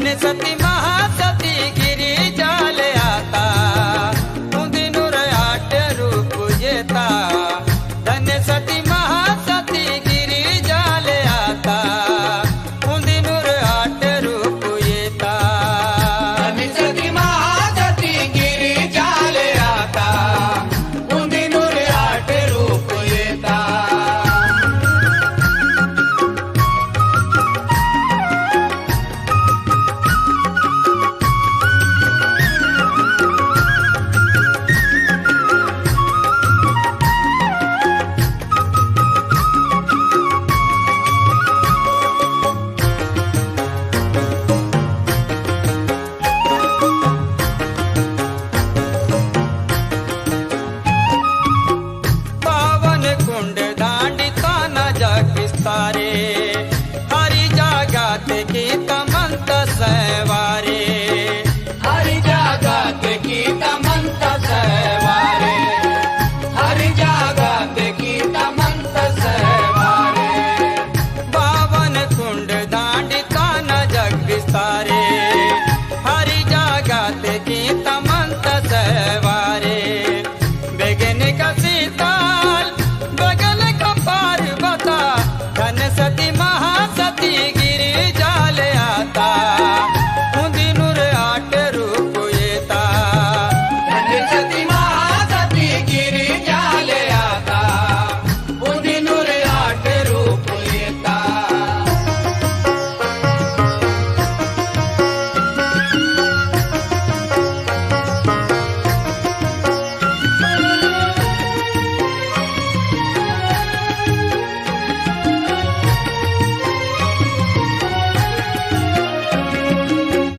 धन्य सती महासती गिरी जाले आता उदिनुर आठ रूप येता धन्य सती महासती गिरी जाले आता उदिनुर आठ रूप येता धन्य सती महासती गिरी जाले आता उदिनुर आठ रूप येता पावन कुंड दांडिता न जग विस्तारे हरि जागात गीत मंत सवारे हरि जागत गीत मंत सहवारे हरि जागत गीत मंत सहवारे पावन कुंड दांडिता न जग विस्तारे